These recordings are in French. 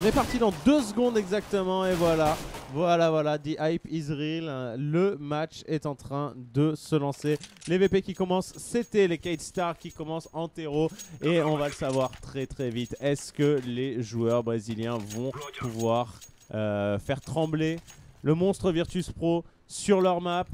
réparti dans 2 secondes exactement et voilà. Voilà, the hype is real. Le match est en train de se lancer. Les VP qui commencent, c'était les K-Star qui commencent en terreau. Et on va le savoir très très vite. Est-ce que les joueurs brésiliens vont pouvoir faire trembler le monstre Virtus Pro sur leur map,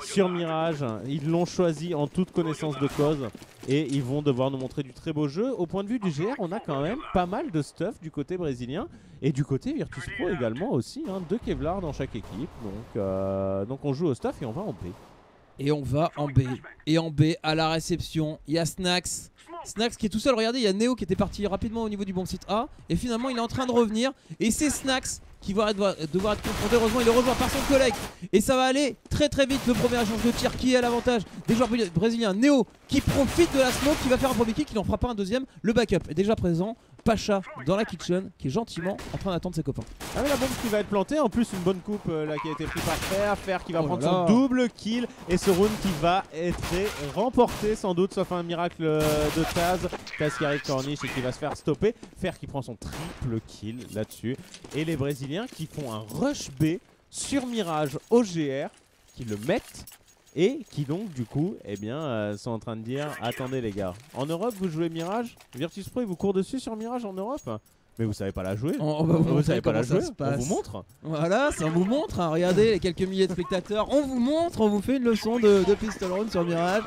sur Mirage? Ils l'ont choisi en toute connaissance de cause. Et ils vont devoir nous montrer du très beau jeu. Au point de vue du GR, on a quand même pas mal de stuff du côté brésilien. Et du côté Virtus Pro également aussi. 2 Kevlar dans chaque équipe. Donc on joue au stuff et on va en B. Et on va en B. Et en B, à la réception, il y a Snax. Snax qui est tout seul. Regardez, il y a Neo qui était parti rapidement au niveau du bon site A. Et finalement, il est en train de revenir. Et c'est Snax qui va devoir être confronté. Heureusement, il est rejoint par son collègue. Et ça va aller très très vite. Le premier échange de tir qui est à l'avantage des joueurs brésiliens. Neo qui profite de la smoke, qui va faire un premier kick, qui n'en fera pas un deuxième. Le backup est déjà présent. Pacha dans la kitchen qui est gentiment en train d'attendre ses copains. Ah mais la bombe qui va être plantée, en plus une bonne coupe là qui a été prise par Fer qui va prendre son double kill et ce round qui va être remporté sans doute, sauf un miracle de Taz qui arrive corniche et qui va se faire stopper. Fer qui prend son triple kill là-dessus et les Brésiliens qui font un rush B sur Mirage au GR, qui le mettent et qui donc du coup sont en train de dire attendez les gars, en Europe vous jouez Mirage, Virtus Pro il vous court dessus sur Mirage en Europe, mais vous savez pas la jouer. Vous savez pas la jouer, on vous montre. Voilà, ça on vous montre, regardez les quelques milliers de spectateurs, on vous montre, on vous fait une leçon de pistol round sur Mirage.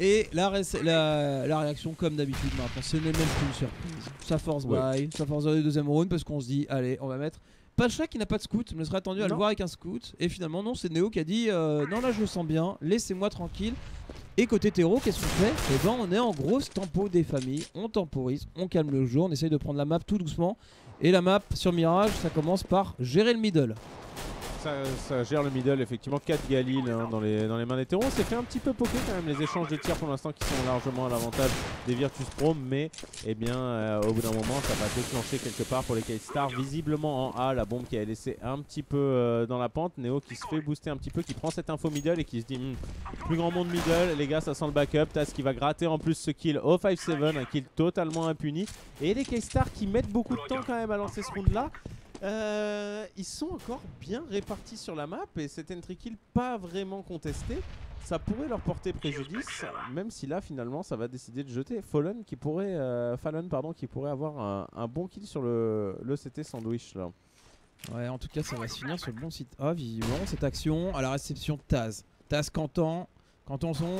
Et la réaction comme d'habitude maintenant, ce n'est même plus une surprise. Ça force buy, ça force le deuxième round parce qu'on se dit allez on va mettre Pacha qui n'a pas de scout, je me serais attendu à le voir avec un scout. Et finalement non, c'est Neo qui a dit non là je le sens bien, laissez-moi tranquille. Et côté terreau, qu'est-ce qu'on fait? Eh ben on est en grosse tempo des familles, on temporise, on calme le jeu, on essaye de prendre la map tout doucement. Et la map sur Mirage, ça commence par gérer le middle. Ça gère le middle, effectivement 4 Galil dans les mains des terreaux. On s'est fait un petit peu poker quand même les échanges de tirs pour l'instant qui sont largement à l'avantage des Virtus Pro, mais au bout d'un moment ça va déclencher quelque part pour les K-Star. Visiblement en A, la bombe qui a laissé un petit peu dans la pente. Neo qui se fait booster un petit peu, qui prend cette info middle et qui se dit plus grand monde middle, les gars ça sent le backup. Taz qui va gratter en plus ce kill au 5-7, un kill totalement impuni. Et les K-Star qui mettent beaucoup de temps quand même à lancer ce round là. Ils sont encore bien répartis sur la map et cet entry kill pas vraiment contesté. Ça pourrait leur porter préjudice, même si là finalement ça va décider de jeter Fallon qui pourrait avoir un bon kill sur le CT sandwich là. Ouais, en tout cas ça va se finir sur le bon site A visiblement cette action. À la réception Taz Canton son,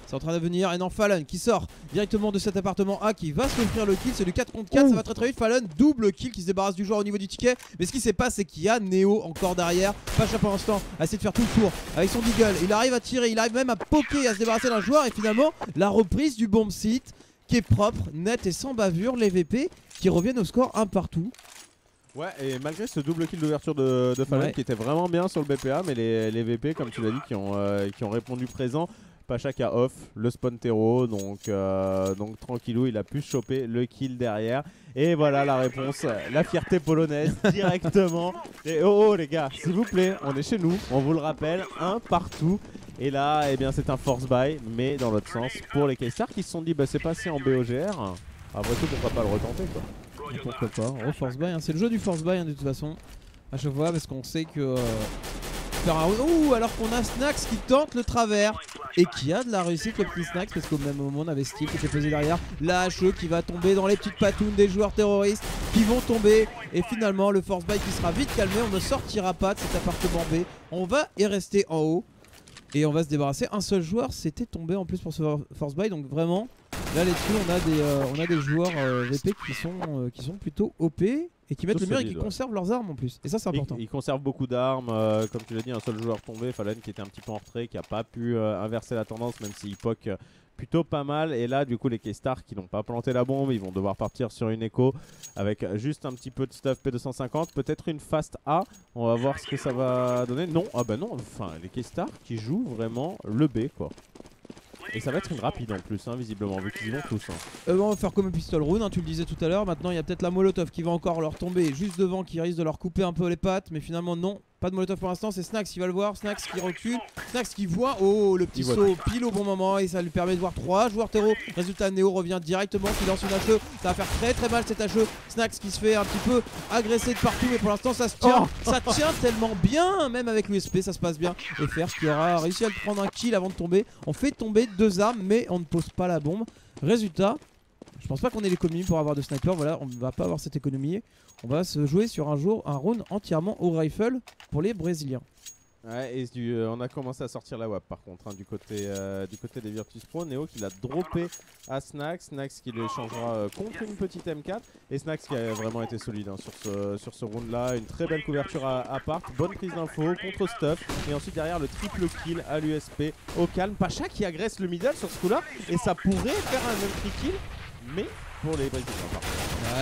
c'est en train de venir. Et non, Fallon qui sort directement de cet appartement A, qui va s'offrir le kill. C'est du 4 contre 4, ça va très très vite. Fallon, double kill qui se débarrasse du joueur au niveau du ticket. Mais ce qui s'est passé, c'est qu'il y a Neo encore derrière. Pacha pour l'instant a essayé de faire tout le tour avec son deagle. Il arrive à tirer, il arrive même à poker, à se débarrasser d'un joueur. Et finalement, la reprise du bomb site qui est propre, net et sans bavure. Les VP qui reviennent au score un partout. Ouais, et malgré ce double kill d'ouverture de Fallon qui était vraiment bien sur le BPA, mais les VP, comme tu l'as dit, qui ont répondu présent. Pacha qui a off le spawn terreau, donc tranquillou, il a pu choper le kill derrière. Et voilà la réponse, la fierté polonaise directement. Et oh les gars, s'il vous plaît, on est chez nous, on vous le rappelle, un partout. Et là, c'est un force buy, mais dans l'autre sens, pour les K-Star qui se sont dit, c'est passé en BOGR. Après tout, pourquoi pas le retenter quoi. Et pourquoi pas, force buy, c'est le jeu du force buy de toute façon, à chaque fois, parce qu'on sait que... alors qu'on a Snax qui tente le travers et qui a de la réussite, le petit Snax, parce qu'au même moment on avait Steve qui était posé derrière, la HE qui va tomber dans les petites patounes des joueurs terroristes qui vont tomber, et finalement le force buy qui sera vite calmé. On ne sortira pas de cet appartement B, on va y rester en haut et on va se débarrasser. Un seul joueur s'était tombé en plus pour ce force buy, donc vraiment là là-dessus on a des joueurs VP qui sont plutôt OP et qui mettent le mur et qui conservent leurs armes en plus. Et ça c'est important. Ils conservent beaucoup d'armes, comme tu l'as dit, un seul joueur tombé, Fallon qui était un petit peu en retrait, qui n'a pas pu inverser la tendance, même s'il poke plutôt pas mal. Et là du coup les K-Star qui n'ont pas planté la bombe, ils vont devoir partir sur une écho avec juste un petit peu de stuff P250, peut-être une fast A. On va voir ce que ça va donner. Non, non, enfin les K-Star qui jouent vraiment le B quoi. Et ça va être une rapide en plus, visiblement, vu qu'ils y vont tous. On va faire comme un pistol rune, tu le disais tout à l'heure. Maintenant, il y a peut-être la Molotov qui va encore leur tomber juste devant, qui risque de leur couper un peu les pattes. Mais finalement, non. Pas de molotov pour l'instant, c'est Snax qui va le voir, Snax qui recule, Snax qui voit, oh le petit saut pile au bon moment et ça lui permet de voir 3 joueurs terreau. Résultat, Neo revient directement, qui lance une HE, ça va faire très mal cette HE. Snax qui se fait un petit peu agresser de partout, mais pour l'instant ça se tient, ça tient tellement bien, même avec l'USP ça se passe bien. Et Fersh qui aura réussi à le prendre un kill avant de tomber. On fait tomber 2 armes, mais on ne pose pas la bombe. Résultat, je pense pas qu'on ait l'économie pour avoir de sniper, voilà, on ne va pas avoir cette économie. On va se jouer sur un round entièrement au rifle pour les Brésiliens. Ouais, et on a commencé à sortir la WAP par contre, hein, du côté des Virtus Pro. Neo qui l'a droppé à Snax, Snax qui l'échangera contre une petite M4. Et Snax qui a vraiment été solide hein, sur ce round là. Une très belle couverture à part, bonne prise d'info, contre stuff. Et ensuite derrière le triple kill à l'USP au calme. Pacha qui agresse le middle sur ce coup là. Et ça pourrait faire un même free kill, mais pour les Brésiliens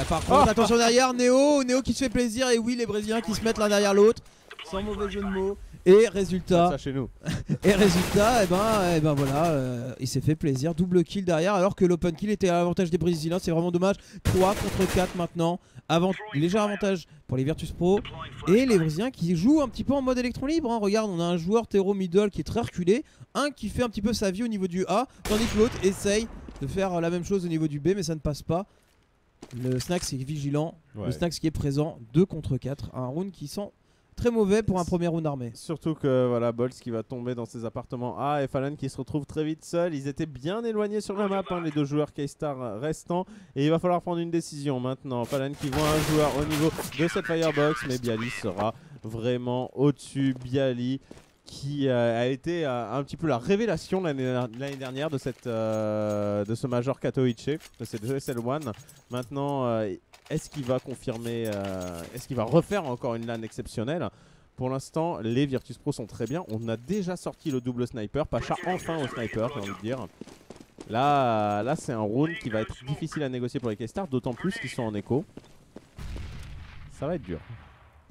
par contre attention derrière, Neo qui se fait plaisir. Et oui, les Brésiliens qui se mettent l'un derrière l'autre, sans mauvais jeu de mots. Et résultat, ça chez nous. et résultat, et ben voilà, il s'est fait plaisir, double kill derrière, alors que l'open kill était à l'avantage des Brésiliens. C'est vraiment dommage. 3 contre 4 maintenant, léger avantage pour les Virtus Pro et les Brésiliens qui jouent un petit peu en mode électron libre. Hein. Regarde, on a un joueur terreau middle qui est très reculé, un qui fait un petit peu sa vie au niveau du A, tandis que l'autre essaye de faire la même chose au niveau du B, mais ça ne passe pas. Le Snax est vigilant, le Snax qui est présent, 2 contre 4, un round qui sent très mauvais pour un premier round armé. Surtout que voilà, Bolz qui va tomber dans ses appartements A et Fallen qui se retrouve très vite seul. Ils étaient bien éloignés sur la map, hein, les 2 joueurs K-Star restants. Et il va falloir prendre une décision maintenant. Fallen qui voit un joueur au niveau de cette firebox, mais Bialy sera vraiment au-dessus. Bialy qui a été un petit peu la révélation l'année dernière de ce Major Katowice, de cette ESL One. Maintenant, est-ce qu'il va confirmer, est-ce qu'il va refaire encore une LAN exceptionnelle? Pour l'instant, les Virtus Pro sont très bien. On a déjà sorti le double sniper. Pacha enfin au sniper, j'ai envie de dire. Là c'est un round qui va être difficile à négocier pour les K-Stars, d'autant plus qu'ils sont en écho. Ça va être dur.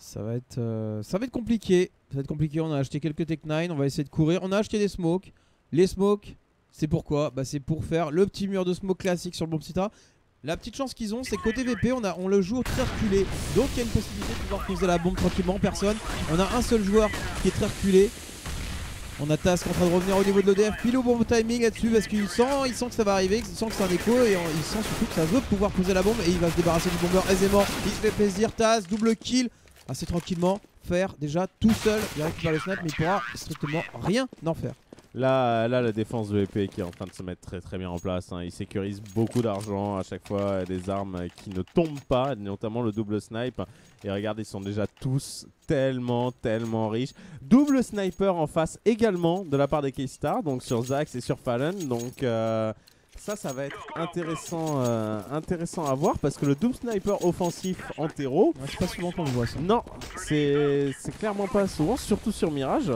Ça va être compliqué. Ça va être compliqué. On a acheté quelques Tech 9. On va essayer de courir. On a acheté des smokes. Les smokes, c'est pourquoi? C'est pour faire le petit mur de smoke classique sur le bon petit A. La petite chance qu'ils ont, c'est que côté VP, on le joue très reculé. Donc il y a une possibilité de pouvoir poser la bombe tranquillement. Personne. On a un seul joueur qui est très reculé. On a Task en train de revenir au niveau de l'ODF. Pile au bon timing là-dessus parce qu'il sent que ça va arriver, il sent que c'est un écho et il sent surtout que ça veut pouvoir poser la bombe. Et il va se débarrasser du bomber aisément. Il se fait plaisir. Task, double kill. Assez tranquillement, faire déjà tout seul, il récupère le snap mais il pourra strictement rien en faire. Là, la défense de VP qui est en train de se mettre très bien en place, hein. Il sécurise beaucoup d'argent à chaque fois, des armes qui ne tombent pas, notamment le double snipe. Et regarde, ils sont déjà tous tellement riches. Double sniper en face également de la part des K-Stars, donc sur Zax et sur Fallen. Donc ça va être intéressant à voir parce que le double sniper offensif en terreau, c'est pas souvent qu'on le voit ça. Non, c'est clairement pas souvent, surtout sur Mirage.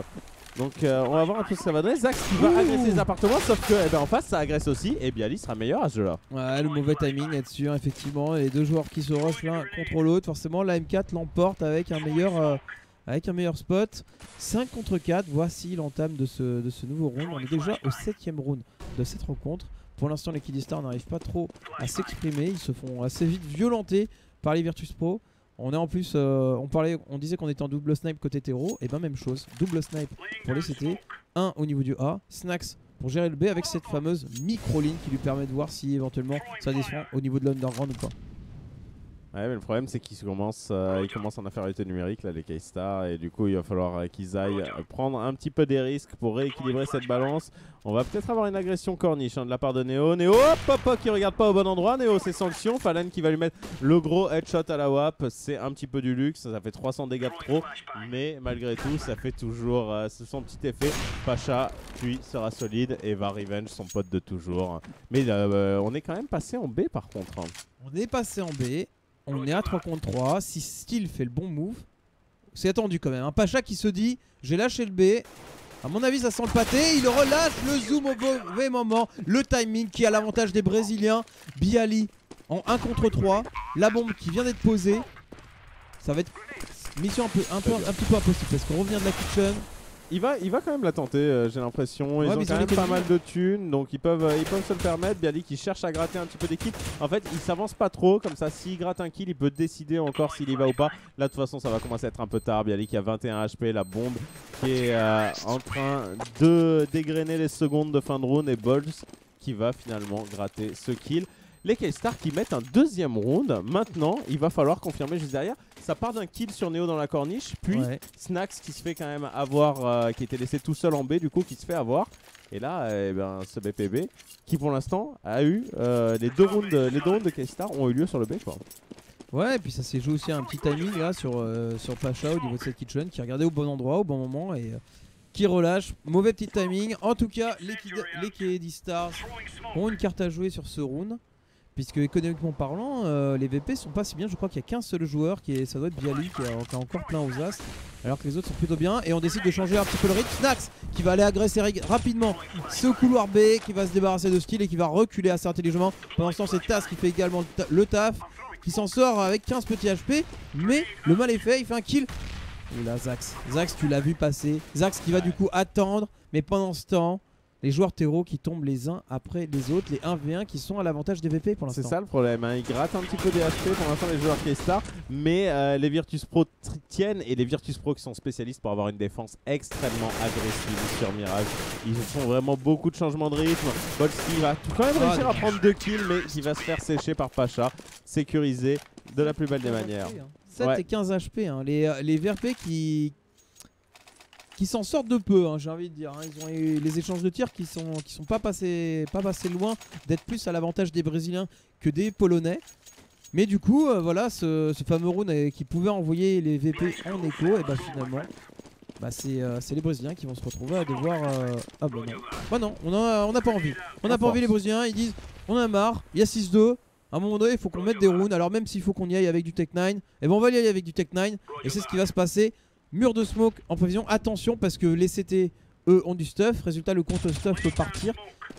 Donc on va voir un peu ce que ça va donner. Zax qui va agresser les appartements, sauf que en face ça agresse aussi et Bialy sera meilleur à ce jeu là. Ouais, le mauvais timing là-dessus, hein, effectivement. Les 2 joueurs qui se rushent l'un contre l'autre, forcément la M4 l'emporte avec un meilleur spot. 5 contre 4, voici l'entame de ce nouveau round. On est déjà au 7ème round de cette rencontre. Pour l'instant les K-Stars n'arrivent pas trop à s'exprimer, ils se font assez vite violenter par les Virtus Pro. On est en plus, on disait qu'on était en double snipe côté terreau, et ben même chose, double snipe pour les CT, 1 au niveau du A, Snax pour gérer le B avec cette fameuse micro-ligne qui lui permet de voir si éventuellement ça descend au niveau de l'underground ou pas. Ouais, mais le problème c'est qu'ils commencent en infériorité numérique là, les K-Stars, et du coup il va falloir qu'ils aillent prendre un petit peu des risques pour rééquilibrer cette balance. On va peut-être avoir une agression corniche de la part de Neo. Neo hop qui regarde pas au bon endroit. Neo c'est sanction. Fallen qui va lui mettre le gros headshot à la WAP. C'est un petit peu du luxe, ça fait 300 dégâts de trop, mais malgré tout ça fait toujours son petit effet. Pacha puis sera solide et va revenge son pote de toujours. Mais on est quand même passé en B par contre. On est passé en B. On est à 3 contre 3, si Steel fait le bon move, c'est attendu quand même. Un Pacha qui se dit, j'ai lâché le B, à mon avis ça sent le pâté, il relâche le zoom au mauvais moment, le timing qui a l'avantage des Brésiliens. Bialy en 1 contre 3, la bombe qui vient d'être posée, ça va être mission un petit peu impossible parce qu'on revient de la kitchen. il va quand même la tenter, j'ai l'impression. Ils ont quand même pas mal de thunes, donc ils peuvent se le permettre. Bialik qui cherche à gratter un petit peu des kills. En fait, il s'avance pas trop, comme ça, s'il gratte un kill, il peut décider encore s'il y va ou pas. Là, de toute façon, ça va commencer à être un peu tard. Bialik a 21 HP, la bombe qui est en train de dégrainer les secondes de fin de round et Bolz qui va finalement gratter ce kill. Les K-Star qui mettent un deuxième round. Maintenant, il va falloir confirmer juste derrière. Ça part d'un kill sur Neo dans la corniche, puis Snax qui se fait quand même avoir, qui était laissé tout seul en B, du coup qui se fait avoir. Et là, ce BPB qui pour l'instant a eu les deux rounds de K-Star ont eu lieu sur le B, quoi. Ouais, et puis ça s'est joué aussi un petit timing là sur Pacha au niveau de cette kitchen qui regardait au bon endroit, au bon moment et qui relâche. Mauvais petit timing. En tout cas, les KD Stars ont une carte à jouer sur ce round. Puisque économiquement parlant, les VP sont pas si bien. Je crois qu'il n'y a qu'un seul joueur ça doit être Bialik qui a encore plein aux as. Alors que les autres sont plutôt bien. Et on décide de changer un petit peu le rythme. Snax qui va aller agresser rapidement ce couloir B, qui va se débarrasser de Steel et qui va reculer assez intelligemment. Pendant ce temps, c'est Taz qui fait également le taf, qui s'en sort avec 15 petits HP. Mais le mal est fait, il fait un kill. Oula, Zax, tu l'as vu passer. Zax qui va du coup attendre. Mais pendant ce temps, les joueurs terreau qui tombent les uns après les autres, les 1v1 qui sont à l'avantage des VP pour l'instant. C'est ça le problème, hein. Ils grattent un petit peu des HP pour l'instant les joueurs K-Star, mais les Virtus Pro tiennent, et les Virtus Pro qui sont spécialistes pour avoir une défense extrêmement agressive sur Mirage. Ils font vraiment beaucoup de changements de rythme. Bolski va quand même réussir à prendre 2 kills, mais il va se faire sécher par Pacha, sécurisé de la plus belle des manières. 7 et 15 HP, hein. Les VRP qui s'en sortent de peu, hein, j'ai envie de dire. Hein. Ils ont eu les échanges de tirs qui sont pas passés loin d'être plus à l'avantage des Brésiliens que des Polonais. Mais du coup, voilà, ce fameux round qui pouvait envoyer les VP en écho, et bah finalement, c'est les Brésiliens qui vont se retrouver à devoir... Ah bah non. Bah non, on n'a pas envie. On n'a pas envie les Brésiliens, ils disent on a marre, il y a 6-2. À un moment donné, il faut qu'on mette des rounds. Alors même s'il faut qu'on y aille avec du Tech 9, et ben on va y aller avec du Tech 9. Et c'est ce qui va se passer. Mur de smoke en prévision, attention parce que les CT eux ont du stuff, résultat le compte stuff peut partir.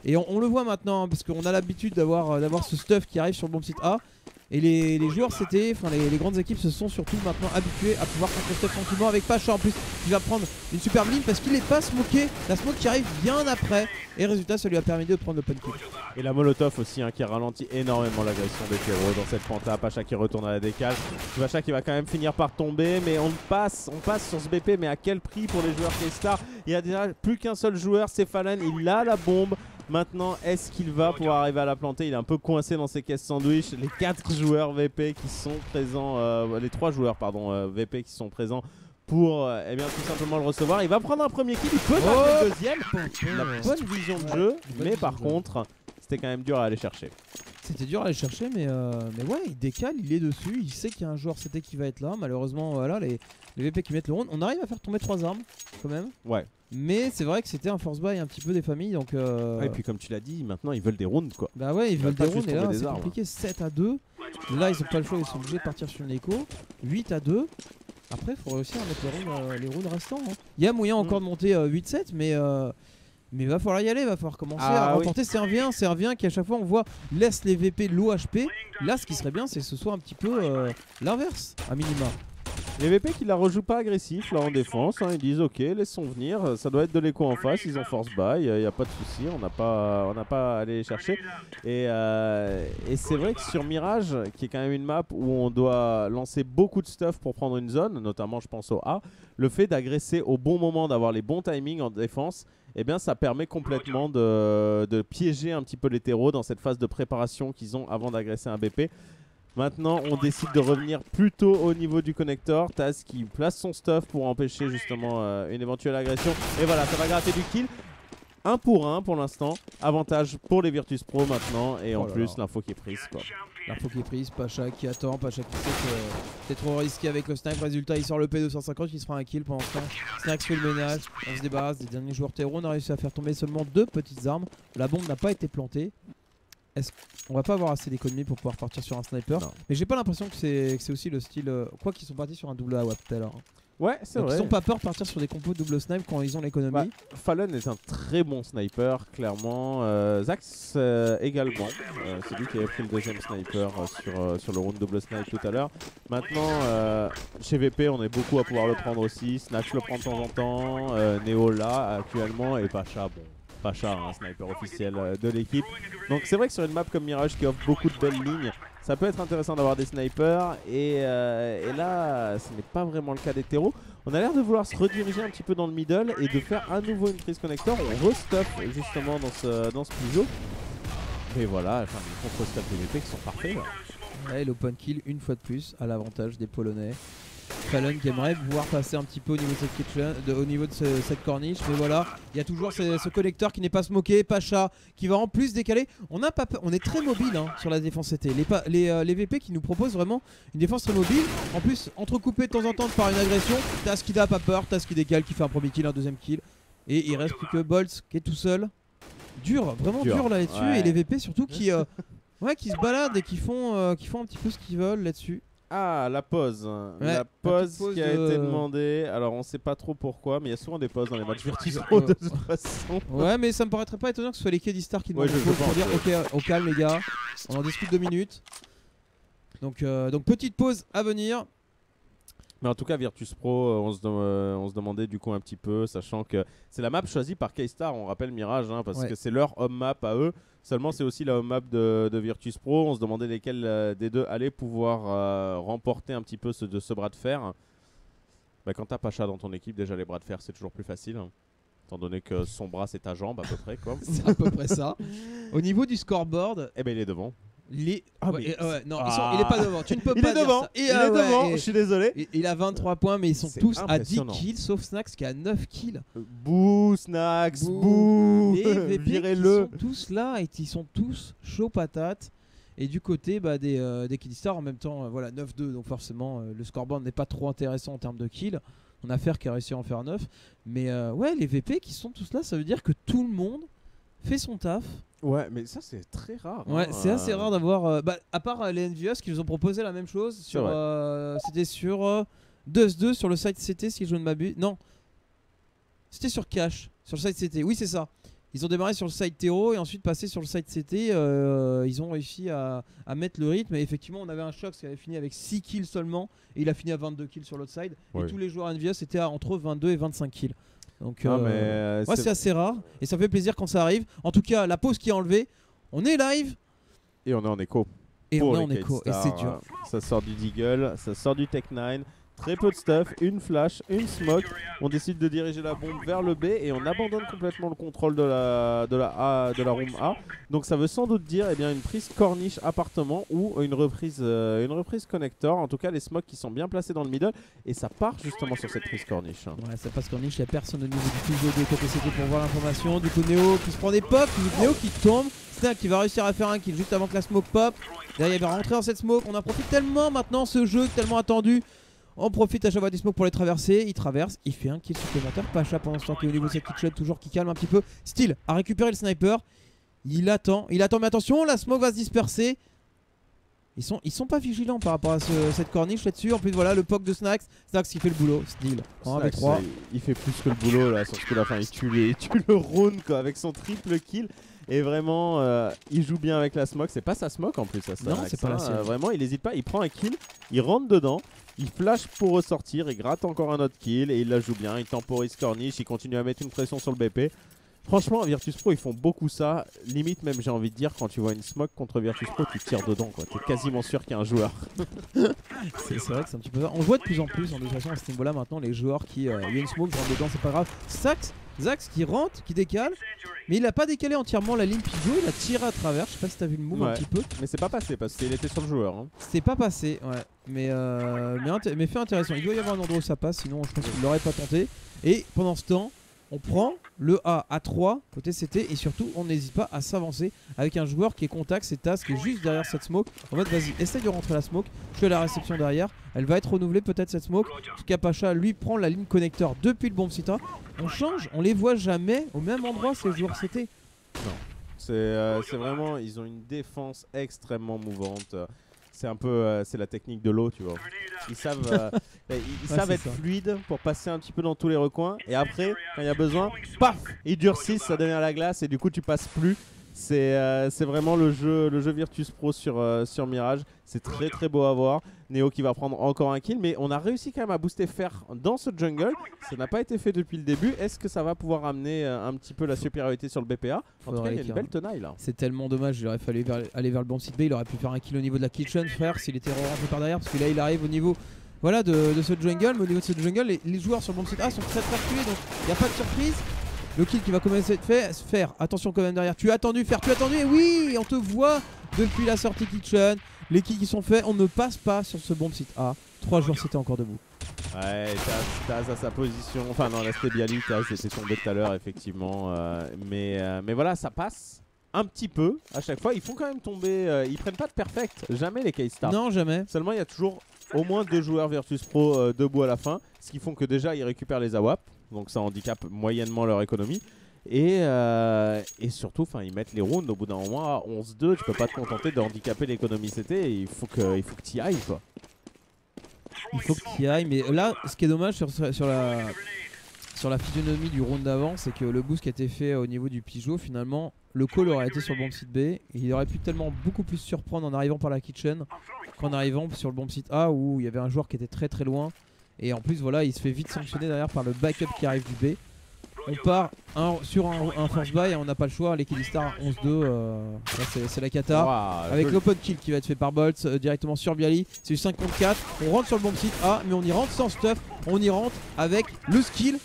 Et on le voit maintenant hein, parce qu'on a l'habitude d'avoir ce stuff qui arrive sur le bon site A. Et les joueurs CT, enfin les grandes équipes se sont surtout maintenant habitués à pouvoir contre stuff tranquillement avec Pacha en plus qui va prendre une superbe ligne parce qu'il n'est pas smoké. La smoke qui arrive bien après et résultat ça lui a permis de prendre le point kill. Et la Molotov aussi hein, qui ralentit énormément l'agression des terreaux dans cette penta. Pacha qui retourne à la décale. Pacha qui va quand même finir par tomber, mais on passe sur ce BP, mais à quel prix pour les joueurs K-Star? Il y a déjà plus qu'un seul joueur, c'est Fallen, il a la bombe. Maintenant, est-ce qu'il va pouvoir arriver à la planter? Il est un peu coincé dans ses caisses sandwich. Les 4 joueurs VP qui sont présents, les 3 joueurs pardon, VP qui sont présents pour eh bien, tout simplement le recevoir. Il va prendre un premier kill, il peut faire le deuxième. La bonne vision de jeu, mais par contre, c'était quand même dur à aller chercher. C'était dur à aller chercher, mais ouais, il décale, il est dessus, il sait qu'il y a un joueur CT qui va être là. Malheureusement, voilà, les VP qui mettent le round. On arrive à faire tomber 3 armes, quand même. Ouais. Mais c'est vrai que c'était un force buy un petit peu des familles, donc... Ouais, et puis comme tu l'as dit, maintenant ils veulent des rounds, quoi. Bah ouais, ils veulent des rounds, et là c'est compliqué, 7-2. Là, ils ont pas le choix, ils sont obligés de partir sur une écho. 8-2. Après, il faut réussir à mettre les rounds restants. Hein. Il y a moyen encore de monter 8-7, mais il va falloir y aller, il va falloir commencer à remporter ces 1v1. C'est 1v1 qui à chaque fois on voit laisse les VP l'OHP. Là, ce qui serait bien, c'est que ce soit un petit peu l'inverse, à minima. Les VP qui la rejouent pas agressif là en défense, hein, ils disent ok laissons venir, ça doit être de l'écho en face, ils ont force buy, il n'y a pas de souci, on n'a pas à aller les chercher. Et c'est vrai que sur Mirage, qui est quand même une map où on doit lancer beaucoup de stuff pour prendre une zone, notamment je pense au A, le fait d'agresser au bon moment, d'avoir les bons timings en défense, eh bien ça permet complètement de piéger un petit peu les terreaux dans cette phase de préparation qu'ils ont avant d'agresser un BP. Maintenant, on décide de revenir plutôt au niveau du connecteur. Taz qui place son stuff pour empêcher justement une éventuelle agression. Et voilà, ça va gratter du kill. 1 pour 1 pour l'instant. Avantage pour les Virtus Pro maintenant. Et en plus, l'info qui est prise. L'info qui est prise, Pacha qui attend. Pacha qui sait que c'est trop risqué avec le snipe. Résultat, il sort le P250 qui se fera un kill pendant ce temps. Snax fait le ménage. On se débarrasse des derniers joueurs terreau. On a réussi à faire tomber seulement 2 petites armes. La bombe n'a pas été plantée. On va pas avoir assez d'économie pour pouvoir partir sur un sniper. Non. Mais j'ai pas l'impression que c'est aussi le style. Quoi qu'ils sont partis sur un double AWP tout à l'heure. Ouais, c'est Donc vrai. ils ont pas peur de partir sur des compos double snipe quand ils ont l'économie. Bah, Fallon est un très bon sniper, clairement. Zax également. C'est lui qui avait pris le deuxième sniper sur le round double snipe tout à l'heure. Maintenant, chez VP, on est beaucoup à pouvoir le prendre aussi. Snatch le prend de temps en temps. Neo là, actuellement. Et Pacha, bon. Pacha, un sniper officiel de l'équipe. Donc c'est vrai que sur une map comme Mirage qui offre beaucoup de belles lignes, ça peut être intéressant d'avoir des snipers. Et là, ce n'est pas vraiment le cas d'Hétéro. On a l'air de vouloir se rediriger un petit peu dans le middle et de faire à nouveau une prise connector. On restuff justement dans ce pivot. Mais voilà, enfin, les contre-stuff des VP qui sont parfaits. Là. Ouais, l'open kill une fois de plus à l'avantage des Polonais. Fallon qui aimerait pouvoir passer un petit peu au niveau de cette kitchen, au niveau de cette corniche, mais voilà, il y a toujours ce collecteur qui n'est pas smoké, Pacha qui va en plus décaler. On est très mobile hein, sur la défense CT. Les VP qui nous proposent vraiment une défense très mobile, en plus entrecoupée de temps en temps par une agression. Taz qui n'a pas peur, Taz qui décale, qui fait un premier kill, un deuxième kill, et il reste plus que Boltz qui est tout seul. Dur, vraiment dur là-dessus, ouais. Et les VP surtout qui se baladent et qui font un petit peu ce qu'ils veulent là-dessus. Ah, la pause. Ouais, la pause qui a été demandée. Alors, on sait pas trop pourquoi, mais il y a souvent des pauses dans les matchs Virtus Pro de toute façon. Ouais, mais ça me paraîtrait pas étonnant que ce soit les KD-Star qui demandent pour dire ok, au calme les gars, on en discute 2 minutes. Donc petite pause à venir. Mais en tout cas, Virtus Pro, on se demandait du coup un petit peu, sachant que c'est la map choisie par K-Star, on rappelle Mirage, hein, parce que c'est leur home map à eux. Seulement, c'est aussi la home map de Virtus Pro. On se demandait lesquels des deux allaient pouvoir remporter un petit peu ce bras de fer. Bah, quand t'as Pacha dans ton équipe, déjà les bras de fer, c'est toujours plus facile. Hein, étant donné que son bras, c'est ta jambe à peu près. C'est à peu près ça. Au niveau du scoreboard, eh ben, il est devant. Non, il est pas devant. Tu ne peux pas dire ça. Il est devant, je suis désolé. Il a 23 points, mais ils sont tous à 10 kills, sauf Snax qui a 9 kills. Bouh, Snax, bouh. Les VP qui sont tous là et ils sont tous chauds patates. Et du côté des Killstars, en même temps, voilà, 9-2, donc forcément, le scoreboard n'est pas trop intéressant en termes de kills. On a Fer qui a réussi à en faire 9. Mais ouais, les VP qui sont tous là, ça veut dire que tout le monde fait son taf. Ouais, mais ça c'est très rare. Ouais, c'est assez rare d'avoir. À part les Envious qui nous ont proposé la même chose. C'était sur 2-2 sur le site CT, si je ne m'abuse. Non, c'était sur Cash, sur le site CT. Oui, c'est ça. Ils ont démarré sur le site Théo et ensuite passé sur le site CT. Ils ont réussi à mettre le rythme. Et effectivement, on avait un Shox qui avait fini avec 6 kills seulement. Et il a fini à 22 kills sur l'autre side. Oui. Et tous les joueurs Envious étaient entre 22 et 25 kills. Donc ouais, c'est assez rare et ça fait plaisir quand ça arrive. En tout cas, la pause qui est enlevée, on est live et on est en écho. Et on est en écho et c'est dur. Ça sort du Deagle, ça sort du Tech9. Très peu de stuff, une flash, une smoke. On décide de diriger la bombe vers le B et on abandonne complètement le contrôle de la room A. Donc ça veut sans doute dire une prise corniche appartement ou une reprise connector. En tout cas, les smokes qui sont bien placés dans le middle et ça part justement sur cette prise corniche. Ouais, ça passe corniche, il n'y a personne au niveau du fuseau de côté CT pour voir l'information. Du coup, Neo qui se prend des pops, Neo qui tombe. Snack qui va réussir à faire un kill juste avant que la smoke pop. Derrière, il va rentrer dans cette smoke. On en profite tellement maintenant, ce jeu tellement attendu. On profite à chaque fois des smokes pour les traverser. Il traverse, il fait un kill supplémentaire. Pacha pendant ce temps qui est au niveau de cette kitchen, toujours qui calme un petit peu. Steel a récupéré le sniper. Il attend, mais attention, la smoke va se disperser. Ils sont pas vigilants par rapport à cette corniche là-dessus. En plus, voilà le poke de Snax. Snax qui fait le boulot. Steel en 1v3. Il fait plus que le boulot là, sur ce que la fin. Il tue le round quoi, avec son triple kill. Et vraiment, il joue bien avec la smoke. C'est pas sa smoke en plus. Non, c'est pas la sienne. Vraiment, il hésite pas. Il prend un kill, il rentre dedans. Il flash pour ressortir, il gratte encore un autre kill et il la joue bien, il temporise corniche, il continue à mettre une pression sur le BP. Franchement, Virtus Pro, ils font beaucoup ça. Limite même, j'ai envie de dire, quand tu vois une smoke contre Virtus Pro, tu tires dedans, quoi. T'es quasiment sûr qu'il y a un joueur. C'est vrai que c'est un petit peu ça. On voit de plus en plus, de toute façon, à ce niveau-là, maintenant, les joueurs qui... il y a une smoke, je rentre dedans, c'est pas grave. Zax qui rentre, qui décale, mais il a pas décalé entièrement la ligne pivot, il a tiré à travers. Je sais pas si t'as vu le move un petit peu. Mais c'est pas passé parce qu'il était sur le joueur. Hein. C'est pas passé, ouais. Mais fait intéressant. Il doit y avoir un endroit où ça passe, sinon je pense qu'il l'aurait pas tenté. Et pendant ce temps, on prend le A à 3 côté CT et surtout on n'hésite pas à s'avancer avec un joueur qui est contact, c'est Taz qui est juste derrière cette smoke. En fait, vas-y, essaye de rentrer la smoke. Je suis à la réception derrière. Elle va être renouvelée peut-être cette smoke. En tout cas, Pacha lui prend la ligne connecteur depuis le bomb site. On change, on les voit jamais au même endroit ces joueurs CT. Non, c'est vraiment, ils ont une défense extrêmement mouvante. C'est un peu c'est la technique de l'eau, tu vois. Ils savent, ils savent être fluides pour passer un petit peu dans tous les recoins. Et après, quand il y a besoin, paf, ils durcissent, ça devient la glace et du coup tu passes plus. C'est vraiment le jeu Virtus Pro sur Mirage. C'est très très beau à voir. Neo qui va prendre encore un kill, mais on a réussi quand même à booster Fer dans ce jungle. Ça n'a pas été fait depuis le début. Est-ce que ça va pouvoir amener un petit peu la supériorité sur le BPA? En tout cas, il y a une belle tenaille là. C'est tellement dommage, il aurait fallu aller vers le bon site B. Il aurait pu faire un kill au niveau de la kitchen, Frère, s'il était rentré par derrière, parce que là il arrive au niveau voilà, de ce jungle. Mais au niveau de ce jungle, les joueurs sur le bon site A sont très très reculés, donc il n'y a pas de surprise. Le kill qui va commencer à se faire. Attention quand même derrière. Tu as attendu, Fer, tu as attendu. Et oui, on te voit depuis la sortie kitchen. Les kills qui sont faits, on ne passe pas sur ce bomb site A. 3 joueurs c'était encore debout. Ouais, Taz à sa position. Enfin non, là c'était Bialy, Taz était tombé tout à l'heure effectivement. Mais voilà, ça passe un petit peu à chaque fois. Ils font quand même tomber. Ils prennent pas de perfect. Jamais les K-Stars. Non, jamais. Seulement il y a toujours au moins 2 joueurs Virtus Pro debout à la fin. Ce qui font que déjà ils récupèrent les AWP. Donc ça handicape moyennement leur économie. Et surtout, ils mettent les rounds au bout d'un moment à 11-2. Tu peux pas te contenter de handicaper l'économie CT. Il faut que tu y ailles quoi. Il faut que tu y ailles. Mais là, ce qui est dommage sur la physionomie du round d'avant, c'est que le boost qui a été fait au niveau du Pigeot, finalement, le call aurait été sur le bomb site B. Et il aurait pu tellement beaucoup plus surprendre en arrivant par la kitchen qu'en arrivant sur le bomb site A où il y avait un joueur qui était très très loin. Et en plus, voilà, il se fait vite sanctionner derrière par le backup qui arrive du B. On part sur un force buy et on n'a pas le choix. Les K-Stars 11-2, c'est la cata. Wow, avec l'open kill qui va être fait par Bolt directement sur Bialy. C'est du 5 contre 4. On rentre sur le bomb site A, mais on y rentre sans stuff. On y rentre avec le skill.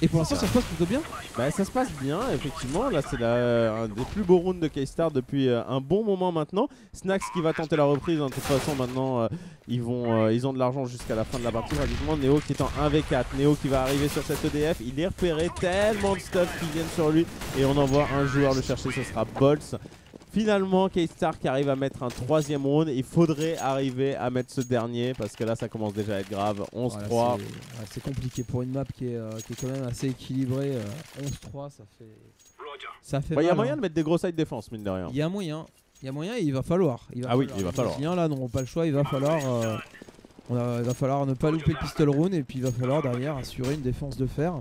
Et pour l'instant, ça se passe plutôt bien. Bah, ça se passe bien, effectivement. Là, c'est un des plus beaux rounds de K-Star depuis un bon moment maintenant. Snax qui va tenter la reprise. De toute façon, maintenant, ils ont de l'argent jusqu'à la fin de la partie. Pratiquement, Neo qui est en 1v4. Neo qui va arriver sur cette EDF. Il est repéré. Tellement de stuff qui viennent sur lui. Et on envoie un joueur le chercher. Ce sera Bolts. Finalement, K-Star qui arrive à mettre un 3ème round. Il faudrait arriver à mettre ce dernier parce que là, ça commence déjà à être grave. 11-3. Voilà, c'est compliqué pour une map qui est quand même assez équilibrée. 11-3, ça fait mal. Il y a moyen de mettre des gros side défense, mine de rien. Il y a moyen et il va falloir. Il va falloir. Là, n'auront pas le choix. Il va falloir ne pas louper le pistol round. Et puis il va falloir derrière assurer une défense de fer.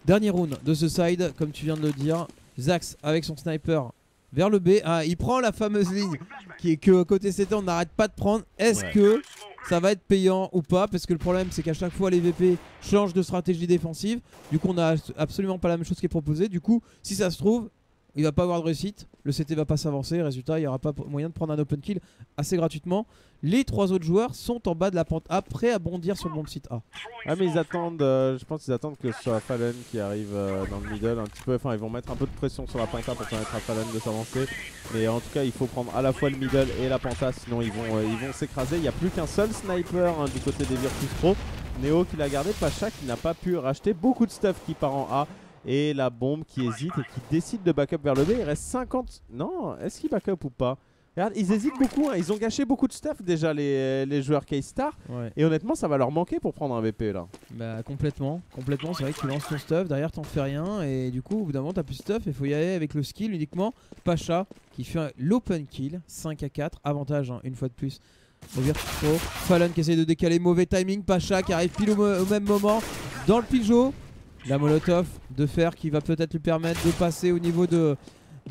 Dernier round de ce side, comme tu viens de le dire. Zax avec son sniper vers le B. Ah, il prend la fameuse ligne qui est que côté CT on n'arrête pas de prendre. Est-ce que ça va être payant ou pas? Parce que le problème c'est qu'à chaque fois les VP changent de stratégie défensive. Du coup on n'a absolument pas la même chose qui est proposée. Du coup si ça se trouve il va pas avoir de réussite. Le CT va pas s'avancer. Résultat il n'y aura pas moyen de prendre un open kill assez gratuitement. Les 3 autres joueurs sont en bas de la pente A, prêts à bondir sur le bomb site A. Ah mais ils attendent, je pense qu'ils attendent que ce soit Fallen qui arrive dans le middle un petit peu. Enfin ils vont mettre un peu de pression sur la penta pour permettre à Fallen de s'avancer. Mais en tout cas il faut prendre à la fois le middle et la penta, sinon ils vont s'écraser. Il n'y a plus qu'un seul sniper du côté des Virtus Pro. Neo qui l'a gardé, Pacha qui n'a pas pu racheter. Beaucoup de stuff qui part en A. Et la bombe qui hésite et qui décide de backup vers le B. Il reste 50... Non, est-ce qu'il backup ou pas? Regarde, ils hésitent beaucoup, hein. Ils ont gâché beaucoup de stuff déjà les joueurs K-Star. Et honnêtement ça va leur manquer pour prendre un VP là. Bah complètement, c'est vrai que tu lances ton stuff, derrière t'en fais rien. Et du coup au bout d'un moment t'as plus de stuff et il faut y aller avec le skill uniquement. Pacha qui fait l'open kill, 5-4, avantage une fois de plus au Virtus Pro. Fallen qui essaie de décaler, mauvais timing. Pacha qui arrive pile au même moment dans le Pigeot. La molotov de fer qui va peut-être lui permettre de passer au niveau de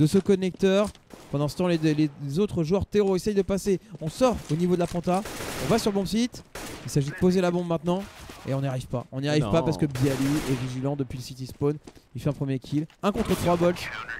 ce connecteur. Pendant ce temps les autres joueurs terreau essayent de passer. On sort au niveau de la penta. On va sur le bomb site. Il s'agit de poser la bombe maintenant. Et on n'y arrive pas. On n'y arrive pas parce que Bialy est vigilant depuis le city spawn. Il fait un premier kill. 1 contre 3 Bolt.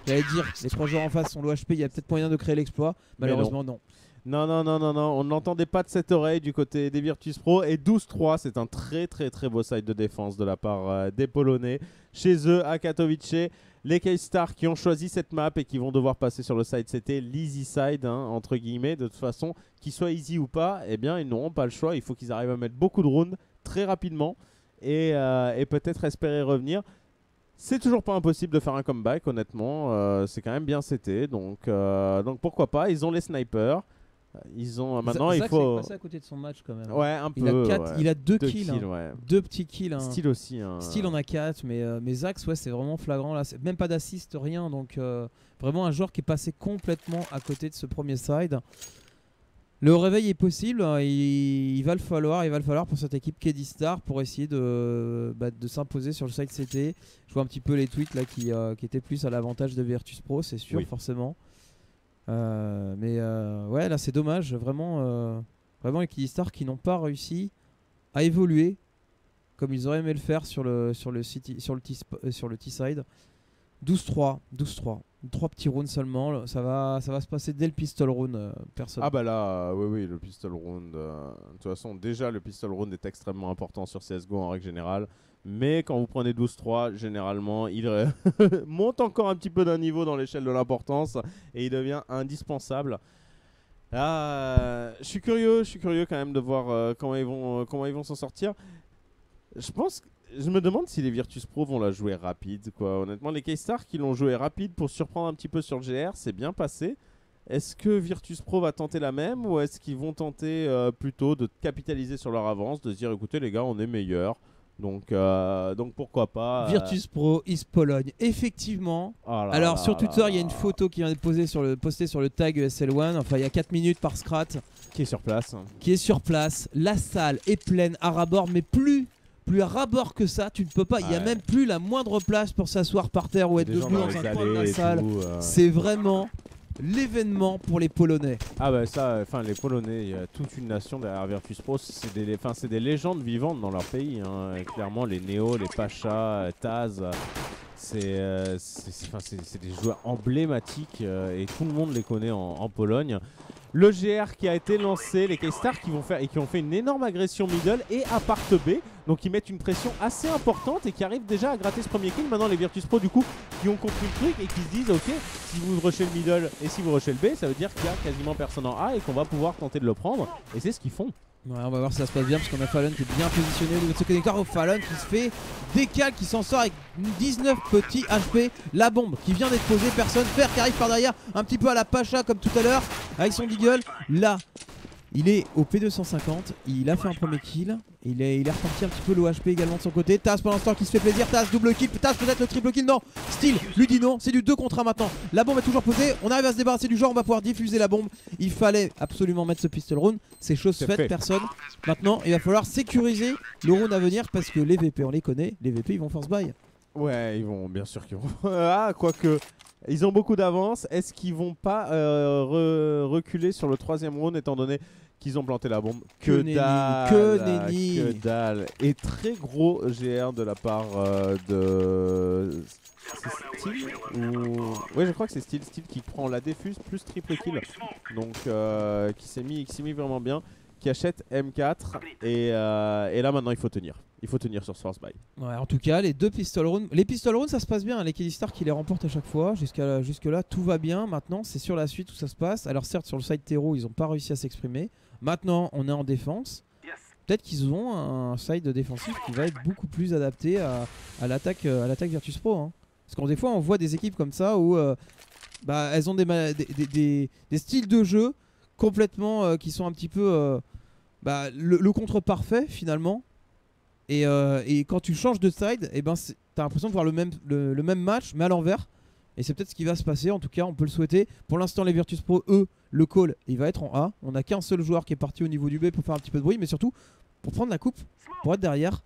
J'allais dire les 3 joueurs en face sont low HP. Il y a peut-être moyen de créer l'exploit. Malheureusement non. Non, on n'entendait pas de cette oreille du côté des Virtus Pro. Et 12-3, c'est un très très très beau side de défense de la part des Polonais. Chez eux, à Katowice, les K-Stars qui ont choisi cette map et qui vont devoir passer sur le side, c'était l'easy side, entre guillemets. De toute façon, qu'il soit easy ou pas, eh bien, ils n'auront pas le choix. Il faut qu'ils arrivent à mettre beaucoup de rounds très rapidement et peut-être espérer revenir. C'est toujours pas impossible de faire un comeback, honnêtement. C'est quand même bien CT, donc pourquoi pas. Ils ont les snipers. Ils ont maintenant Zach il faut. est passé à côté de son match quand même. Ouais, un peu. Il a 2 kills. Ouais. 2 petits kills. Style aussi. Style en a 4, mais Zach, c'est vraiment flagrant là. Même pas d'assist, rien. Donc vraiment un joueur qui est passé complètement à côté de ce premier side. Le réveil est possible, hein, il va le falloir pour cette équipe KD-Star pour essayer de s'imposer sur le side CT. Je vois un petit peu les tweets là qui étaient plus à l'avantage de Virtus Pro, c'est sûr, Oui. forcément. Ouais, là c'est dommage, vraiment les KD-Star qui n'ont pas réussi à évoluer comme ils auraient aimé le faire sur le T-side. 12-3. 3 petits rounds seulement, ça va se passer dès le pistol round, personne. Ah bah là, oui, le pistol round. De toute façon, déjà le pistol round est extrêmement important sur CSGO en règle générale. Mais quand vous prenez 12-3, généralement, il monte encore un petit peu d'un niveau dans l'échelle de l'importance et il devient indispensable. Je suis curieux quand même de voir comment ils vont s'en sortir. Je me demande si les Virtus Pro vont la jouer rapide, quoi. Honnêtement, les K-Star qui l'ont joué rapide pour surprendre un petit peu sur le GR, c'est bien passé. Est-ce que Virtus Pro va tenter la même ou est-ce qu'ils vont tenter plutôt de capitaliser sur leur avance, de se dire écoutez les gars, on est meilleurs, donc pourquoi pas. Virtus Pro is Pologne, effectivement. Alors sur Twitter, il y a une photo qui vient d'être postée sur le tag SL1, enfin il y a 4 minutes par Scrat. Qui est sur place. La salle est pleine à ras-bord, mais plus à ras-bord que ça, tu ne peux pas. Il n'y a même plus la moindre place pour s'asseoir par terre ou être debout dans un coin de la salle. C'est vraiment l'événement pour les Polonais. Ah bah ça, enfin les Polonais, il y a toute une nation derrière Virtus Pro. C'est des légendes vivantes dans leur pays. Hein. Clairement, les Neo, les Pacha, Taz, c'est des joueurs emblématiques et tout le monde les connaît en Pologne. Le GR qui a été lancé, les K-Star qui ont fait une énorme agression middle et appart B. Donc ils mettent une pression assez importante et qui arrivent déjà à gratter ce premier kill. Maintenant les Virtus Pro du coup qui ont compris le truc et qui se disent ok, si vous rushez le middle et si vous rushez le B, ça veut dire qu'il y a quasiment personne en A et qu'on va pouvoir tenter de le prendre. Et c'est ce qu'ils font. Ouais, on va voir si ça se passe bien parce qu'on a Fallon qui est bien positionné au niveau de ce connecteur. Fallon qui se fait décal, qui s'en sort avec 19 petits HP. La bombe qui vient d'être posée, personne. Fer qui arrive par derrière, un petit peu à la Pacha comme tout à l'heure avec son deagle. Là, il est au P250, il a fait un premier kill. Il est reparti un petit peu l'OHP également de son côté. Taz pour l'instant qui se fait plaisir. Taz double kill. Taz peut-être le triple kill. Non. Steel lui dit non. C'est du 2 contre 1 maintenant. La bombe est toujours posée. On arrive à se débarrasser du genre. On va pouvoir diffuser la bombe. Il fallait absolument mettre ce pistol round. C'est chose faite. Personne. Maintenant il va falloir sécuriser le round à venir parce que les VP on les connaît. Les VP ils vont force buy. Ouais, ils vont bien sûr qu'ils vont. Quoique. Ils ont beaucoup d'avance. Est-ce qu'ils vont pas reculer sur le 3ème round étant donné qu'ils ont planté la bombe? Que dalle. Et très gros GR de la part de... C'est Steel ou... Oui, je crois que c'est Steel qui prend la défuse plus triple kill. Donc qui s'est mis vraiment bien. Qui achète M4 et là maintenant il faut tenir. Il faut tenir sur ce force buy. Ouais, en tout cas, les deux pistol rounds. Les pistol rounds, ça se passe bien. Les KD-Star qui les remportent à chaque fois. Jusque là, tout va bien. Maintenant, c'est sur la suite où ça se passe. Alors, certes, sur le side terreau, ils n'ont pas réussi à s'exprimer. Maintenant, on est en défense. Peut-être qu'ils ont un side défensif qui va être beaucoup plus adapté à l'attaque Virtus Pro. Hein. Parce que des fois, on voit des équipes comme ça où elles ont des styles de jeu complètement qui sont un petit peu le contre parfait finalement. Et quand tu changes de side, t'as l'impression de voir le même match mais à l'envers. Et c'est peut-être ce qui va se passer, en tout cas on peut le souhaiter. Pour l'instant les Virtus Pro, eux, le call il va être en A. On n'a qu'un seul joueur qui est parti au niveau du B pour faire un petit peu de bruit, mais surtout pour prendre la coupe, pour être derrière.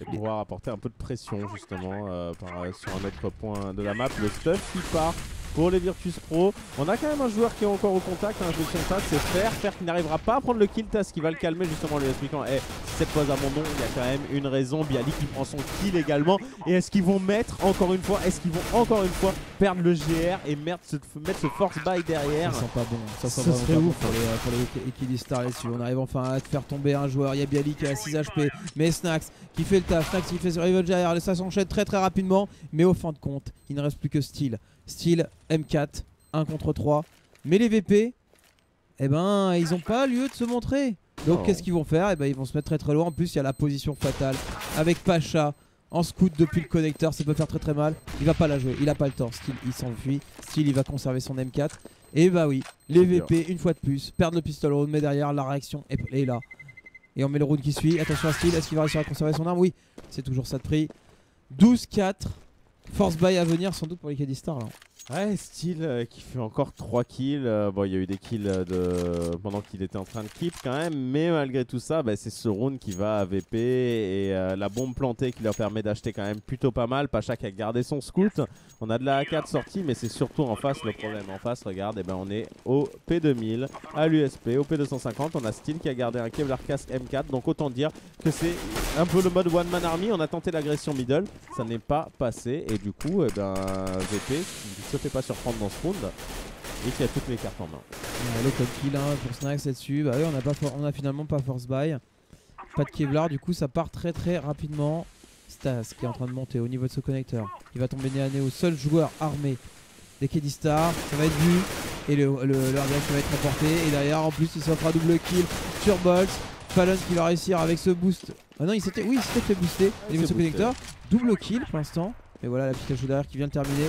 Et pouvoir apporter un peu de pression justement sur un autre point de la map. Le stuff qui part pour les Virtus Pro. On a quand même un joueur qui est encore au contact, je le Taz, c'est Fer qui n'arrivera pas à prendre le kill. Taz qui va le calmer justement en lui expliquant cette fois à mon nom, il y a quand même une raison. Bialy qui prend son kill également. Et est-ce qu'ils vont mettre encore une fois perdre le GR et mettre ce force buy derrière? Ça sent pas bon, ça serait ouf pour les KD-Star là-dessus. On arrive enfin à faire tomber un joueur. Il y a Bialy qui a 6 HP, mais Snax qui fait le taf. Snax qui fait sur Rival derrière, ça s'enchaîne très rapidement. Mais au fin de compte, il ne reste plus que Steel, M4, 1 contre 3. Mais les VP, ils n'ont pas lieu de se montrer. Donc qu'est-ce qu'ils vont faire? Ils vont se mettre très loin. En plus, il y a la position fatale avec Pacha en scout depuis le connecteur. Ça peut faire très mal. Il va pas la jouer, il a pas le temps. Steel, il s'enfuit. Steel, il va conserver son M4. Et oui, les VP, une fois de plus, perdent le pistol round. Mais derrière, la réaction est là. Et on met le round qui suit. Attention à Steel, est-ce qu'il va réussir à conserver son arme? Oui, c'est toujours ça de prix. 12-4. Force buy à venir sans doute pour les KD-Star là. Ouais, Steel qui fait encore 3 kills. Bon, il y a eu des kills pendant qu'il était en train de keep quand même. Mais malgré tout ça, c'est ce round qui va à VP. Et la bombe plantée qui leur permet d'acheter quand même plutôt pas mal. Pacha qui a gardé son scout. On a de la AK de sortie, mais c'est surtout en face le problème. En face, regarde, on est au P2000, à l'USP, au P250. On a Steel qui a gardé un Kevlar Casque M4. Donc autant dire que c'est un peu le mode One Man Army. On a tenté l'agression middle. Ça n'est pas passé. Et du coup, VP qui ne se fait pas surprendre dans ce round et qui a toutes les cartes en main. Ouais, le code kill pour Snax là-dessus. Bah oui, on a finalement pas force buy. Pas de Kevlar, du coup ça part très rapidement. Stas qui est en train de monter au niveau de ce connecteur. Il va tomber nez à nez au seul joueur armé des KD-Star. Ça va être vu. Et le RDF va être remporté. Et derrière en plus il s'offre un double kill sur Bolts. Fallon qui va réussir avec ce boost. Ah non, il s'était fait booster au niveau de ce connecteur. Double kill pour l'instant. Et voilà la Pikachu derrière qui vient de terminer.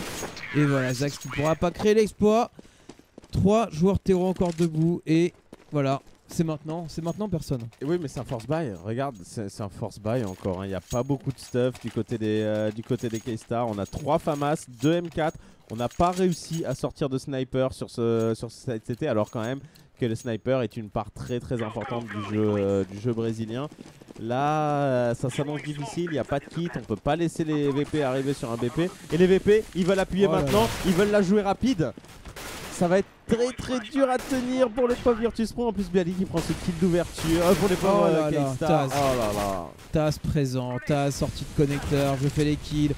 Et voilà Zax qui ne pourra pas créer l'exploit. 3 joueurs terreau encore debout. Et voilà, c'est maintenant personne. Et oui, mais c'est un force buy. Regarde, c'est un force buy encore. Il n'y a pas beaucoup de stuff du côté des K-Star. On a 3 FAMAS, 2 M4. On n'a pas réussi à sortir de sniper sur ce CT. Alors quand même que le sniper est une part très importante du jeu brésilien. Là, ça s'annonce difficile, il n'y a pas de kit, on peut pas laisser les VP arriver sur un BP. Et les VP, ils veulent appuyer maintenant, ils veulent la jouer rapide. Ça va être très dur à tenir pour les pauvres Virtus Pro. En plus, Bialy qui prend ce kill d'ouverture pour les pauvres K-Star. Oh là là. Taz présent, Taz sortie de connecteur, je fais les kills.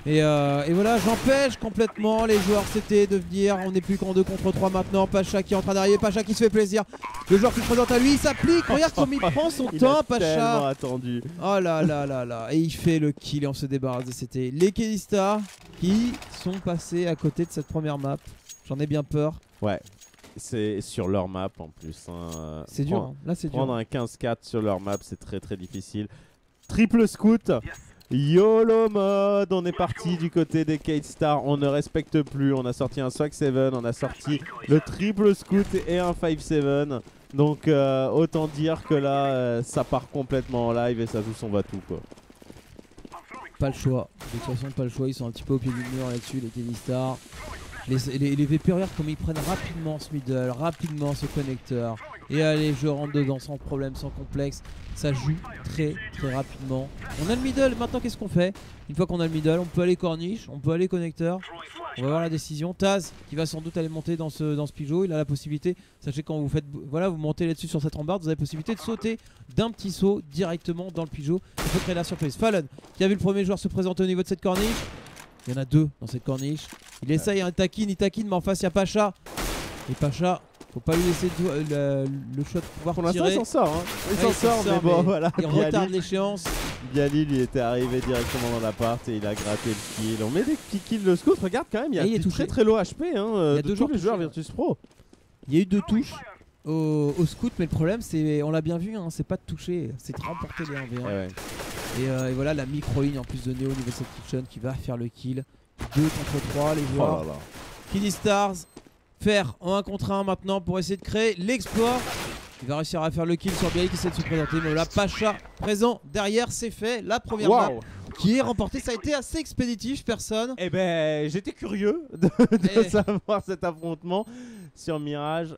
Et voilà, j'empêche complètement les joueurs CT de venir. On n'est plus qu'en 2 contre 3 maintenant. Pacha qui est en train d'arriver, Pacha qui se fait plaisir. Le joueur qui se présente à lui, il s'applique. Regarde comme il prend son temps, Pacha. Tellement attendu. Oh là là. Et il fait le kill et on se débarrasse de CT. Les KD-Star qui sont passés à côté de cette première map. J'en ai bien peur. Ouais. C'est sur leur map en plus. Hein. C'est dur, hein. Là c'est dur. Prendre un 15-4 sur leur map, c'est très difficile. Triple scout. YOLO mode, on est parti du côté des K-Star, on ne respecte plus, on a sorti un Swag 7, on a sorti le triple scout et un 5-7. Donc autant dire que là ça part complètement en live et ça joue son va-tout quoi. Pas le choix, de toute façon pas le choix, ils sont un petit peu au pied du mur là-dessus les KD-Star. Les VP regarde comme ils prennent rapidement ce middle, rapidement ce connecteur. Et allez, je rentre dedans sans problème, sans complexe. Ça joue très rapidement. On a le middle, maintenant qu'est-ce qu'on fait? Une fois qu'on a le middle, on peut aller corniche, on peut aller connecteur. On va voir la décision. Taz qui va sans doute aller monter dans ce pigeot. Il a la possibilité, sachez quand vous faites, voilà, vous montez là-dessus sur cette rambarde, vous avez la possibilité de sauter d'un petit saut directement dans le pigeot. Il faut créer la surprise. Fallon qui a vu le premier joueur se présenter au niveau de cette corniche. Il y en a 2 dans cette corniche. Il essaye un taquine, il taquine, mais en face il y a Pacha. Et Pacha, faut pas lui laisser le shot pour pouvoir tirer. Pour l'instant il s'en sort, hein. Il s'en sort, mais bon voilà. Il retarde l'échéance. Bialy lui était arrivé directement dans l'appart et il a gratté le kill. On met des petits kills de scout, regarde quand même, il y a très low HP hein, de tous les joueurs Virtus Pro. Il y a eu 2 touches au scout, mais le problème c'est, on l'a bien vu, hein, c'est pas de toucher, c'est de remporter les 1v1. Ouais. Et voilà la micro-ligne en plus de Neo au niveau de cette kitchen qui va faire le kill. 2 contre 3 les joueurs. KD-Stars faire en 1 contre 1 maintenant pour essayer de créer l'exploit. Il va réussir à faire le kill sur Bialy qui essaie de se présenter. Mais là Pacha présent derrière, c'est fait. La première map qui est remportée. Ça a été assez expéditif, personne. Eh ben j'étais curieux de savoir cet affrontement sur Mirage.